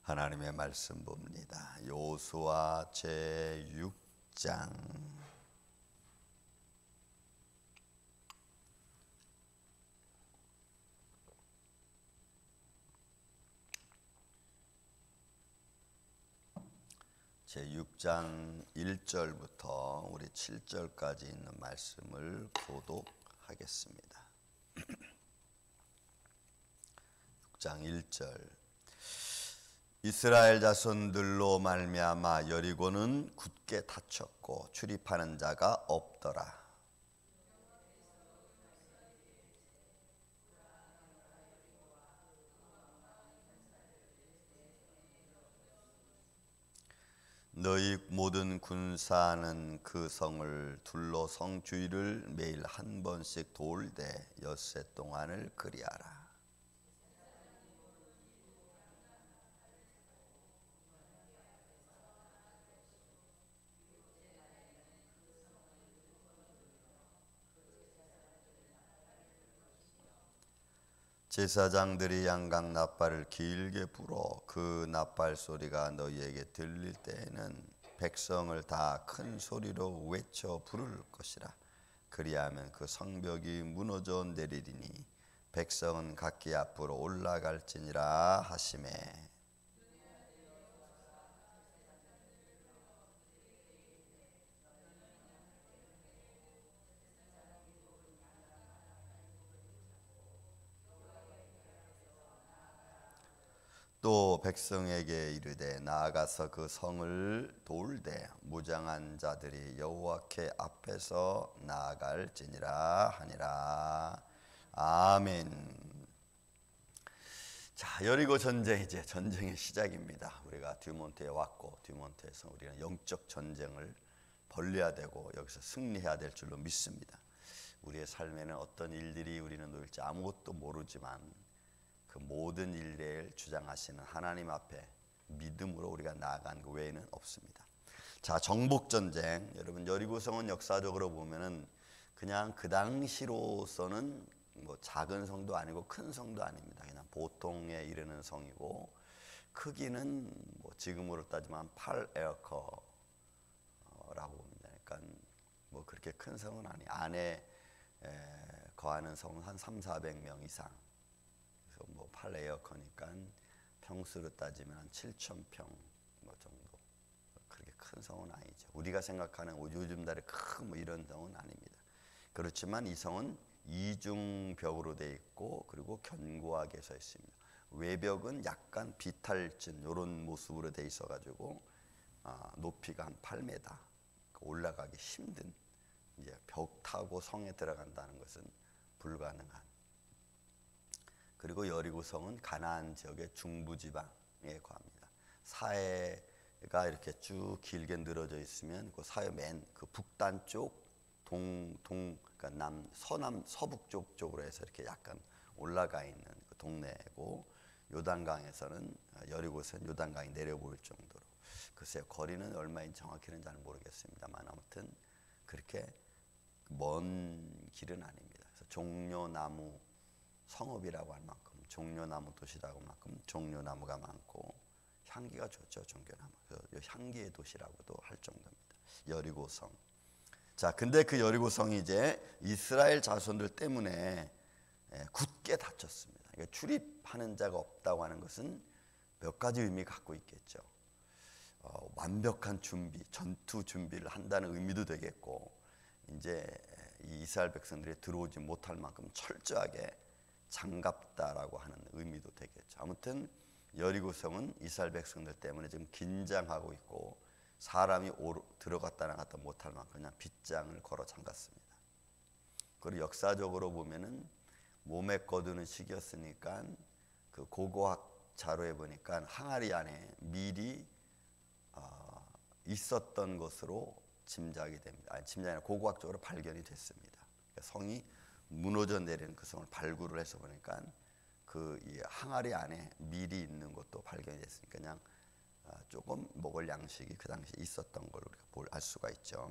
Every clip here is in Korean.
하나님의 말씀 봅니다. 여호수아 제6장. 제6장 1절부터 우리 7절까지 있는 말씀을 교독하겠습니다. 6장 1절. 이스라엘 자손들로 말미암아 여리고는 굳게 닫혔고 출입하는 자가 없더라. 너희 모든 군사는 그 성을 둘러 성 주위를 매일 한 번씩 돌되 엿새 동안을 그리하라. 제사장들이 양각 낫발을 길게 불어 그 낫발 소리가 너희에게 들릴 때에는 백성을 다 큰 소리로 외쳐 부를 것이라. 그리하면 그 성벽이 무너져 내리리니 백성은 각기 앞으로 올라갈지니라 하시매. 또 백성에게 이르되 나아가서 그 성을 돌되 무장한 자들이 여호와께 앞에서 나아갈지니라 하니라. 아멘. 자, 여리고 전쟁, 이제 전쟁의 시작입니다. 우리가 듀몬트에 왔고 듀몬트에서 우리는 영적 전쟁을 벌려야 되고 여기서 승리해야 될 줄로 믿습니다. 우리의 삶에는 어떤 일들이 우리는 놓일지 아무것도 모르지만 그 모든 일을 주장하시는 하나님 앞에 믿음으로 우리가 나아간 그 외에는 없습니다. 자, 정복전쟁. 여러분, 여리고성은 역사적으로 보면은 그냥 그 당시로서는 뭐 작은 성도 아니고 큰 성도 아닙니다. 그냥 보통에 이르는 성이고 크기는 뭐 지금으로 따지면 8에어커라고 봅니다. 그러니까 뭐 그렇게 큰 성은 아니. 안에 거하는 성은 한 300~400명 이상. 뭐 8에어커니까 평수로 따지면 한 7,000평 뭐 정도. 그렇게 큰 성은 아니죠. 우리가 생각하는 요즘 달에 큰 뭐 이런 성은 아닙니다. 그렇지만 이 성은 이중벽으로 되어 있고 그리고 견고하게 서 있습니다. 외벽은 약간 비탈진 이런 모습으로 되어 있어 가지고 높이가 한 8m. 올라가기 힘든, 이제 벽 타고 성에 들어간다는 것은 불가능한. 그리고 여리고성은 가나안 지역의 중부지방에 거합니다. 사해가 이렇게 쭉 길게 늘어져 있으면 그 사해 맨 그 북단 쪽 그러니까 서북 쪽으로 해서 이렇게 약간 올라가 있는 그 동네고, 요단강에서는 여리고선 요단강이 내려 보일 정도로. 글쎄요, 거리는 얼마인지 정확히는 잘 모르겠습니다만 아무튼 그렇게 먼 길은 아닙니다. 그래서 종려나무 성읍이라고 할 만큼, 종려나무 도시라고 할 만큼 종려나무가 많고 향기가 좋죠. 종려나무. 그래서 향기의 도시라고도 할 정도입니다. 여리고성. 자, 근데 그 여리고성이 이제 이스라엘 자손들 때문에 굳게 닫혔습니다. 그러니까 출입하는 자가 없다고 하는 것은 몇 가지 의미가 갖고 있겠죠. 완벽한 준비, 전투 준비를 한다는 의미도 되겠고, 이제 이 이스라엘 백성들이 들어오지 못할 만큼 철저하게 장갑다라고 하는 의미도 되겠죠. 아무튼 여리고성은 이스라엘 백성들 때문에 지금 긴장하고 있고 사람이 들어갔다 나갔다 못할 만큼 그냥 빗장을 걸어 잠갔습니다. 그리고 역사적으로 보면은 몸에 거두는 시기였으니까 그 고고학 자료에 보니까 항아리 안에 미리 있었던 것으로 짐작이 됩니다. 아니, 짐작이 아니라 고고학적으로 발견이 됐습니다. 그러니까 성이 무너져 내리는 그 성을 발굴을 해서 보니까 그 이 항아리 안에 밀이 있는 것도 발견이 됐으니까 그냥 조금 먹을 양식이 그 당시에 있었던 걸 우리가 알 수가 있죠.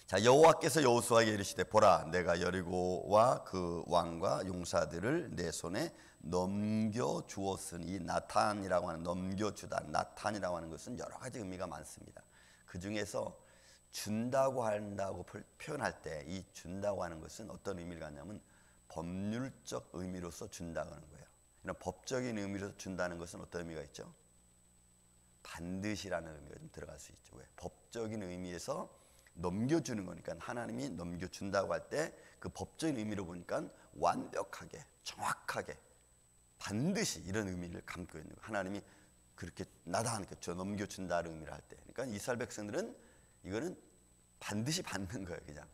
자, 여호와께서 여호수아에게 이르시되 보라 내가 여리고와 그 왕과 용사들을 내 손에 넘겨 주었으니. 이 나탄이라고 하는 넘겨주다, 나탄이라고 하는 것은 여러 가지 의미가 많습니다. 그 중에서 준다고 한다고 표현할 때 이 준다고 하는 것은 어떤 의미를 갖냐면 법률적 의미로서 준다고 하는 거예요. 이런 법적인 의미로서 준다는 것은 어떤 의미가 있죠? 반드시라는 의미가 좀 들어갈 수 있죠. 왜? 법적인 의미에서 넘겨주는 거니까, 하나님이 넘겨준다고 할 때 그 법적인 의미로 보니까 완벽하게, 정확하게, 반드시 이런 의미를 담고 있는 거예요. 하나님이 그렇게 나다하니까 넘겨준다는 의미를 할 때. 그러니까 이스라엘 백성들은 이거는 반드시 받는 거예요. 그냥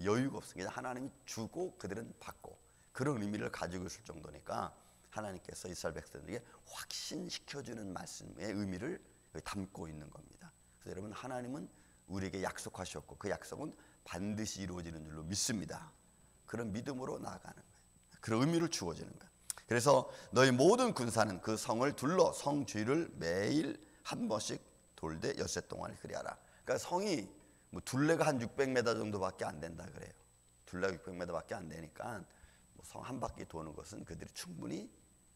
여유가 없어요. 그냥 하나님이 주고 그들은 받고, 그런 의미를 가지고 있을 정도니까 하나님께서 이스라엘 백성들에게 확신시켜주는 말씀의 의미를 담고 있는 겁니다. 그래서 여러분, 하나님은 우리에게 약속하셨고 그 약속은 반드시 이루어지는 줄로 믿습니다. 그런 믿음으로 나아가는 거예요. 그런 의미를 주어지는 거예요. 그래서 너희 모든 군사는 그 성을 둘러 성 주위를 매일 한 번씩 돌되 엿새 동안 그리하라. 그러니까 성이 뭐 둘레가 한 600m 정도밖에 안 된다 그래요. 둘레가 600m밖에 안 되니까 성 한 바퀴 도는 것은 그들이 충분히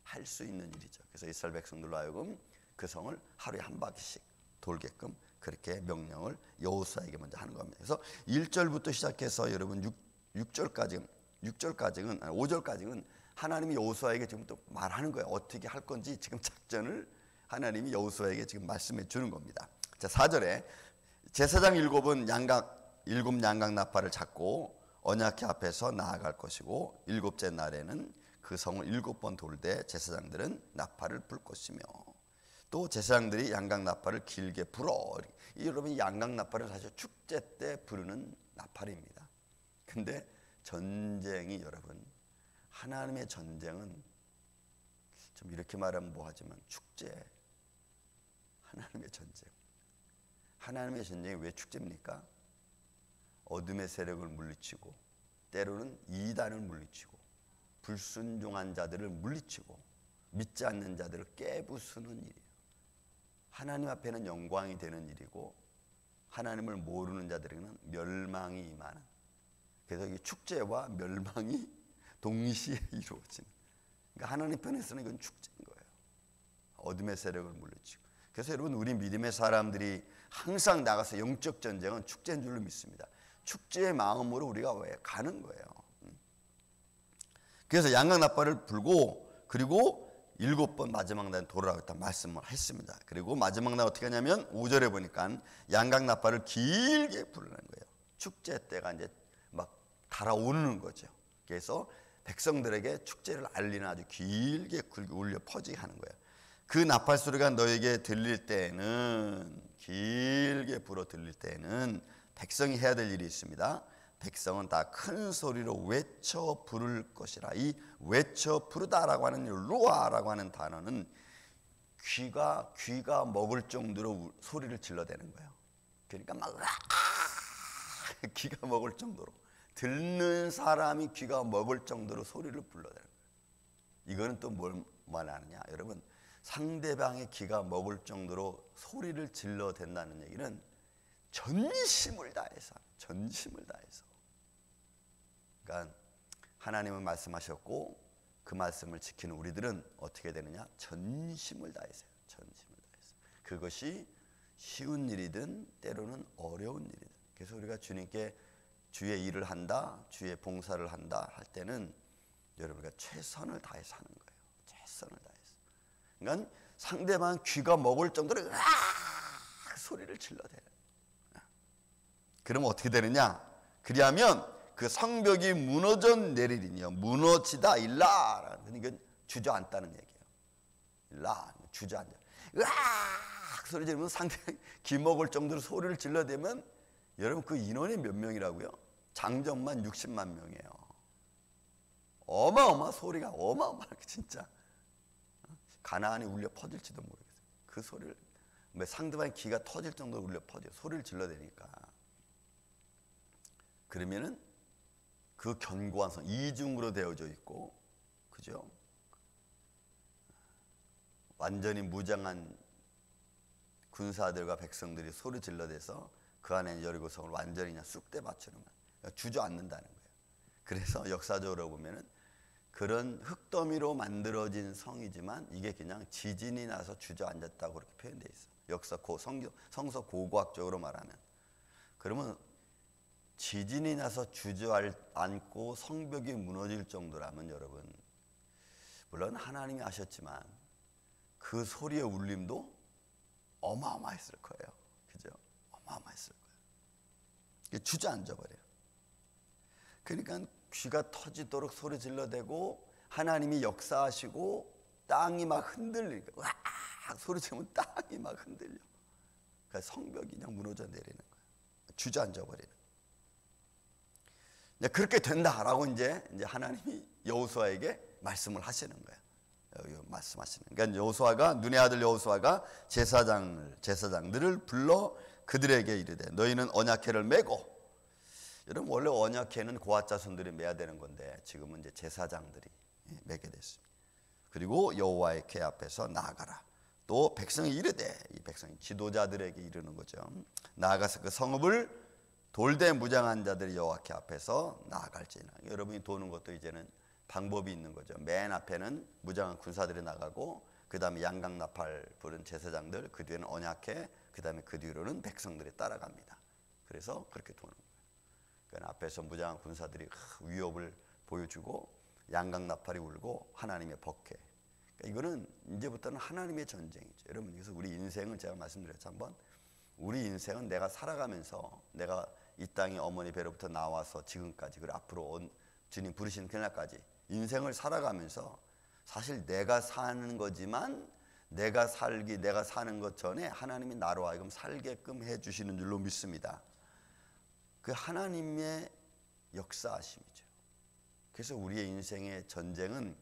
할 수 있는 일이죠. 그래서 이스라엘 백성들로 하여금 그 성을 하루에 한 바퀴씩 돌게끔 그렇게 명령을 여호수아에게 먼저 하는 겁니다. 그래서 1절부터 시작해서 여러분 5절까지는 하나님이 여호수아에게 지금 또 말하는 거예요. 어떻게 할 건지 지금 작전을 하나님이 여호수아에게 지금 말씀해 주는 겁니다. 자, 4절에 제사장 일곱 양각 나팔을 잡고 언약궤 앞에서 나아갈 것이고, 일곱째 날에는 그 성을 7번 돌되 제사장들은 나팔을 불 것이며, 또 제사장들이 양각 나팔을 길게 불어. 여러분, 양각 나팔은 사실 축제 때 부르는 나팔입니다. 근데 전쟁이, 여러분, 하나님의 전쟁은 좀 이렇게 말하면 뭐하지만 축제, 하나님의 전쟁. 하나님의 전쟁이 왜 축제입니까? 어둠의 세력을 물리치고, 때로는 이단을 물리치고, 불순종한 자들을 물리치고, 믿지 않는 자들을 깨부수는 일이에요. 하나님 앞에는 영광이 되는 일이고, 하나님을 모르는 자들에게는 멸망이 임하는. 그래서 이 축제와 멸망이 동시에 이루어지는. 그러니까 하나님 편에서는 이건 축제인 거예요. 어둠의 세력을 물리치고. 그래서 여러분, 우리 믿음의 사람들이 항상 나가서 영적 전쟁은 축제인 줄로 믿습니다. 축제의 마음으로 우리가 왜 가는 거예요. 그래서 양각 나팔을 불고, 그리고 7번 마지막 날 돌아가겠다 말씀을 했습니다. 그리고 마지막 날 어떻게 하냐면 5절에 보니까 양각 나팔을 길게 부르는 거예요. 축제 때가 이제 막 달아오르는 거죠. 그래서 백성들에게 축제를 알리는 아주 길게 울려 퍼지게 하는 거예요. 그 나팔 소리가 너에게 들릴 때에는, 길게 불어 들릴 때에는 백성이 해야 될 일이 있습니다. 백성은 다 큰 소리로 외쳐 부를 것이라. 이 외쳐 부르다라고 하는 루아라고 하는 단어는 귀가 먹을 정도로 소리를 질러대는 거예요. 그러니까 막 귀가 먹을 정도로, 듣는 사람이 귀가 먹을 정도로 소리를 불러대는 거예요. 이거는 또 뭘 말하느냐, 여러분, 상대방의 귀가 먹을 정도로 소리를 질러댄다는 얘기는 전심을 다해서. 그러니까 하나님은 말씀하셨고 그 말씀을 지키는 우리들은 어떻게 되느냐? 전심을 다해서요. 그것이 쉬운 일이든 때로는 어려운 일이든. 그래서 우리가 주님께 주의 일을 한다, 주의 봉사를 한다 할 때는 여러분, 우리가 최선을 다해서 하는 거예요. 최선을 다해서. 그러니까 상대방 귀가 먹을 정도로 소리를 질러대요. 그러면 어떻게 되느냐? 그리하면 그 성벽이 무너져 내리리니요. 무너지다 일라. 이건 주저앉다는 얘기예요. 일라, 주저앉아. 으악! 소리 지르면 상대방이 귀 먹을 정도로 소리를 질러대면, 여러분, 그 인원이 몇 명이라고요? 장정만 60만 명이에요. 소리가 어마어마하게 진짜. 가나안이 울려 퍼질지도 모르겠어요. 그 소리를, 상대방의 귀가 터질 정도로 울려 퍼져. 소리를 질러대니까. 그러면은 그 견고한 성, 이중으로 되어져 있고, 그죠? 완전히 무장한 군사들과 백성들이 소리 질러대서 그 안에 여리고성을 완전히 그냥 쑥대 밭처럼 주저앉는다는 거예요. 그래서 역사적으로 보면은 그런 흙더미로 만들어진 성이지만 이게 그냥 지진이 나서 주저앉았다고 그렇게 표현되어 있어. 성서 고고학적으로 말하면. 그러면 지진이 나서 주저앉고 성벽이 무너질 정도라면 여러분, 물론 하나님이 하셨지만 그 소리의 울림도 어마어마했을 거예요. 그죠? 어마어마했을 거예요. 주저앉아 버려요. 그러니까 귀가 터지도록 소리 질러대고 하나님이 역사하시고 땅이 막 흔들리니까 와 소리 지르면 땅이 막 흔들려. 그러니까 성벽이 그냥 무너져 내리는 거예요. 주저앉아 버리는. 그렇게 된다라고 이제 하나님이 여호수아에게 말씀을 하시는 거예요. 말씀하시는. 그러니까 여호수아가 눈의 아들 여호수아가 제사장들을 불러 그들에게 이르되 너희는 언약궤를 메고. 여러분 원래 언약궤는 고앗 자손들이 메야 되는 건데 지금은 이제 제사장들이 메게 됐습니다. 그리고 여호와의 궤 앞에서 나아가라. 또 백성이 이르되, 이 백성이 지도자들에게 이르는 거죠. 나아가서 그 성읍을 돌되 무장한 자들이 여호와께 앞에서 나아갈지니라. 여러분이 도는 것도 이제는 방법이 있는 거죠. 맨 앞에는 무장한 군사들이 나가고 그 다음에 양강나팔 부른 제사장들, 그 뒤에는 언약궤, 그 다음에 그 뒤로는 백성들이 따라갑니다. 그래서 그렇게 도는 거예요. 그러니까 앞에서 무장한 군사들이 위협을 보여주고 양강나팔이 울고 하나님의 법궤. 그러니까 이거는 이제부터는 하나님의 전쟁이죠. 여러분, 그래서 우리 인생은 제가 말씀드렸죠 한번. 우리 인생은 내가 살아가면서 내가 이 땅에 어머니 배로부터 나와서 지금까지 그리고 앞으로 주님 부르시는 그날까지 인생을 살아가면서 사실 내가 사는 거지만 내가 사는 것 전에 하나님이 나로 하여금 살게끔 해주시는 줄로 믿습니다. 그 하나님의 역사하심이죠. 그래서 우리의 인생의 전쟁은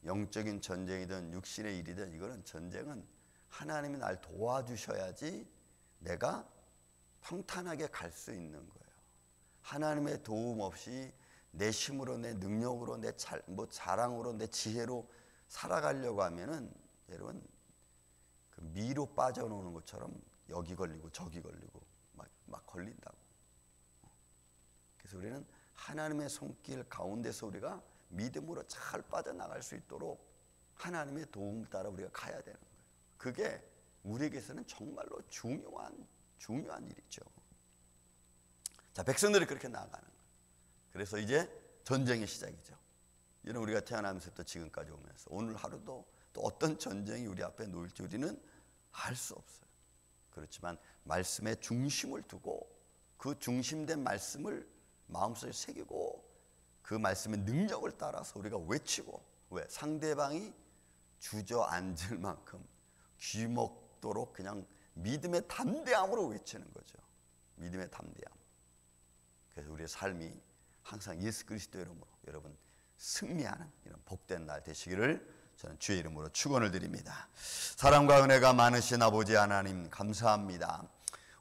영적인 전쟁이든 육신의 일이든 이거는 전쟁은 하나님이 날 도와주셔야지 내가 평탄하게 갈 수 있는 거예요. 하나님의 도움 없이 내 힘으로, 내 능력으로, 내 자랑으로, 내 지혜로 살아가려고 하면은 여러분 그 미로 빠져나오는 것처럼 여기 걸리고 저기 걸리고 막 걸린다고. 그래서 우리는 하나님의 손길 가운데서 우리가 믿음으로 잘 빠져나갈 수 있도록 하나님의 도움을 따라 우리가 가야 되는 거예요. 그게 우리에게서는 정말로 중요한 일이죠. 자, 백성들이 그렇게 나아가는 거예요. 그래서 이제 전쟁의 시작이죠. 이런 우리가 태어나면서부터 지금까지 오면서 오늘 하루도 또 어떤 전쟁이 우리 앞에 놓일지 우리는 알 수 없어요. 그렇지만 말씀에 중심을 두고 그 중심된 말씀을 마음속에 새기고 그 말씀의 능력을 따라서 우리가 외치고, 왜? 상대방이 주저앉을 만큼 귀먹도록 그냥 믿음의 담대함으로 외치는 거죠. 믿음의 담대함. 그래서 우리의 삶이 항상 예수 그리스도 이름으로 여러분 승리하는 이런 복된 날 되시기를 저는 주의 이름으로 축원을 드립니다. 사랑과 은혜가 많으신 아버지 하나님 감사합니다.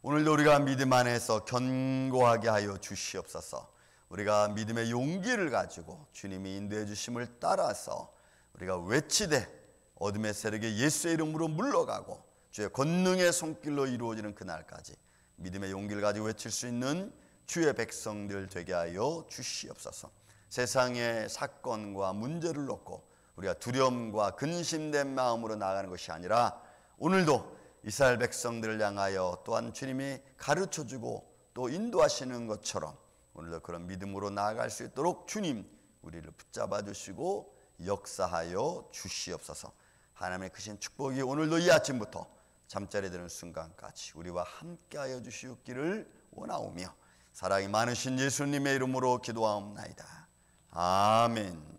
오늘도 우리가 믿음 안에서 견고하게 하여 주시옵소서. 우리가 믿음의 용기를 가지고 주님이 인도해 주심을 따라서 우리가 외치되 어둠의 세력에 예수의 이름으로 물러가고 주의 권능의 손길로 이루어지는 그날까지 믿음의 용기를 가지고 외칠 수 있는 주의 백성들 되게 하여 주시옵소서. 세상의 사건과 문제를 놓고 우리가 두려움과 근심된 마음으로 나아가는 것이 아니라 오늘도 이스라엘 백성들을 향하여 또한 주님이 가르쳐주고 또 인도하시는 것처럼 오늘도 그런 믿음으로 나아갈 수 있도록 주님 우리를 붙잡아 주시고 역사하여 주시옵소서. 하나님의 크신 축복이 오늘도 이 아침부터 잠자리에 드는 순간까지 우리와 함께하여 주시옵기를 원하오며 사랑이 많으신 예수님의 이름으로 기도하옵나이다. 아멘.